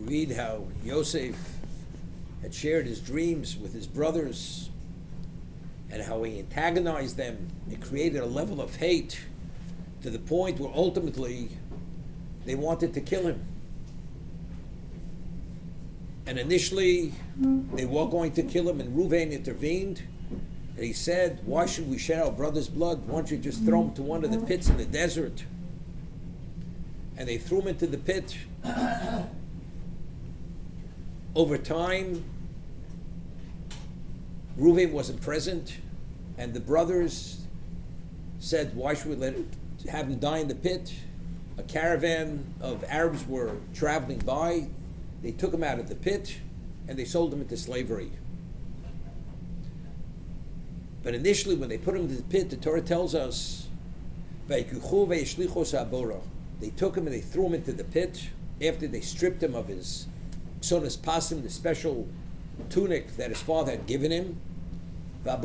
We read how Yosef had shared his dreams with his brothers and how he antagonized them. It created a level of hate to the point where ultimately they wanted to kill him. And initially they were going to kill him, and Reuven intervened. And he said, why should we shed our brother's blood? Why don't you just throw him to one of the pits in the desert? And they threw him into the pit. Over time, Reuven wasn't present, and the brothers said, why should we have him die in the pit? A caravan of Arabs were traveling by. They took him out of the pit, and they sold him into slavery. But initially, when they put him into the pit, the Torah tells us, they took him and they threw him into the pit after they stripped him of his ksonas pasim, the special tunic that his father had given him. The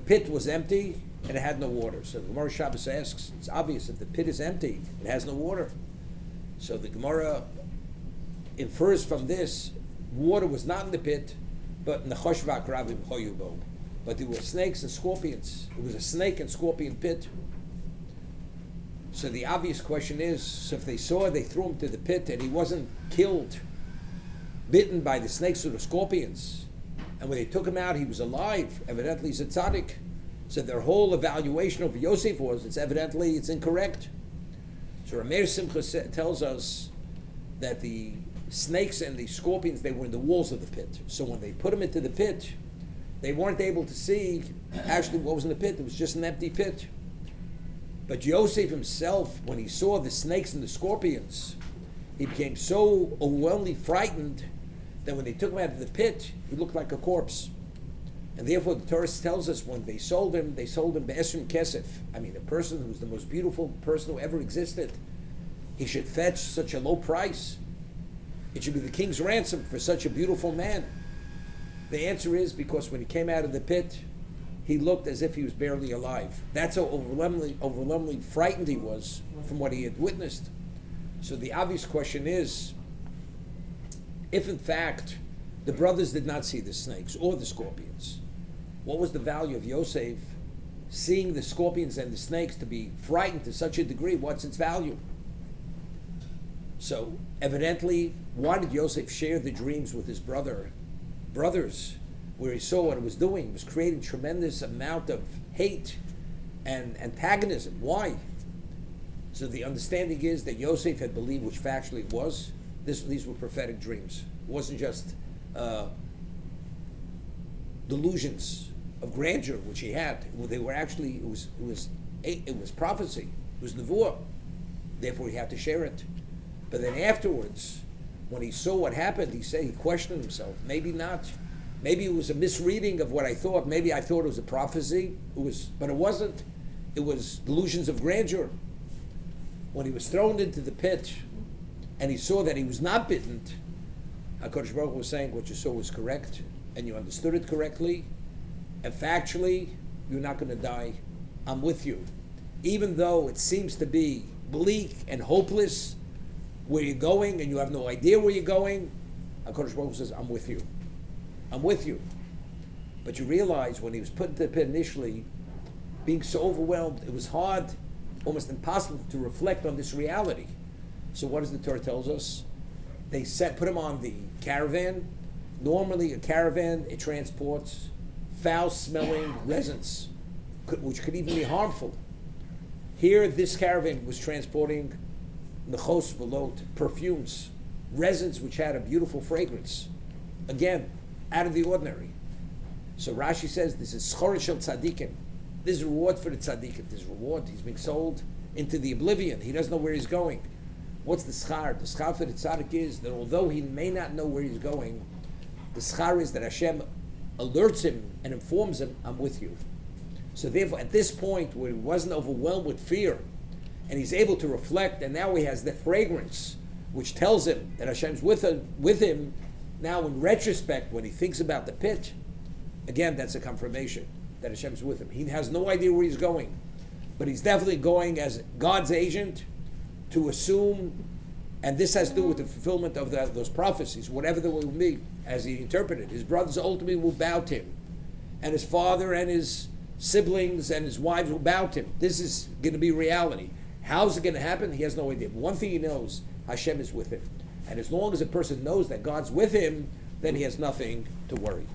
pit was empty and it had no water. So the Gemara Shabbos asks, it's obvious if the pit is empty, it has no water. So the Gemara infers from this, water was not in the pit, but in the choshvak rabim hoyubo. But there were snakes and scorpions. It was a snake and scorpion pit. So the obvious question is, so if they saw, they threw him to the pit and he wasn't killed, bitten by the snakes or the scorpions, and when they took him out, he was alive. Evidently, he's a tzaddik. So their whole evaluation of Yosef was, it's incorrect. So Rameir Simcha tells us that the snakes and the scorpions, they were in the walls of the pit. So when they put him into the pit, they weren't able to see actually what was in the pit. It was just an empty pit. But Yosef himself, when he saw the snakes and the scorpions, he became so overwhelmingly frightened that when they took him out of the pit, he looked like a corpse. And therefore the Torah tells us when they sold him be'esrim kesef. I mean, a person who's the most beautiful person who ever existed, he should fetch such a low price. It should be the king's ransom for such a beautiful man. The answer is because when he came out of the pit, he looked as if he was barely alive. That's how overwhelmingly frightened he was from what he had witnessed. So the obvious question is, if in fact the brothers did not see the snakes or the scorpions, what was the value of Yosef seeing the scorpions and the snakes to be frightened to such a degree? What's its value? So evidently, why did Yosef share the dreams with his brothers, where he saw what it was doing? It was creating tremendous amount of hate and antagonism. Why? So the understanding is that Yosef had believed, which factually it was, these were prophetic dreams. It wasn't just delusions of grandeur, which he had. They were actually, it was prophecy. It was nevuah. Therefore, he had to share it. But then afterwards, when he saw what happened, he questioned himself. Maybe not. Maybe it was a misreading of what I thought. Maybe I thought it was a prophecy. But it wasn't. It was delusions of grandeur. When he was thrown into the pit, and he saw that he was not bitten, HaKadosh Baruch Hu was saying what you saw was correct, and you understood it correctly, and factually, you're not going to die. I'm with you. Even though it seems to be bleak and hopeless where you're going, and you have no idea where you're going, HaKadosh Baruch Hu says, I'm with you. I'm with you. But you realize when he was put into the pit initially, being so overwhelmed, it was hard, almost impossible to reflect on this reality. So what does the Torah tells us? They put him on the caravan. Normally a caravan, it transports foul-smelling resins, which could even be harmful. Here, this caravan was transporting nechos velot, perfumes, resins which had a beautiful fragrance. Again, out of the ordinary. So Rashi says this is schor shel tzaddikim. This is reward for the tzaddikim. This reward, he's being sold into the oblivion. He doesn't know where he's going. What's the schar? The schar for the tzaddik is that although he may not know where he's going, the schar is that Hashem alerts him and informs him, I'm with you. So therefore, at this point where he wasn't overwhelmed with fear, and he's able to reflect, and now he has the fragrance, which tells him that Hashem's with him. Now in retrospect, when he thinks about the pit, again, that's a confirmation that Hashem's with him. He has no idea where he's going, but he's definitely going as God's agent to assume And this has to do with the fulfillment of those prophecies, whatever they will be, as he interpreted. His brothers ultimately will bow to him. And his father and his siblings and his wives will bow to him. This is going to be reality. How's it going to happen? He has no idea. But one thing he knows, Hashem is with him. And as long as a person knows that God's with him, then he has nothing to worry.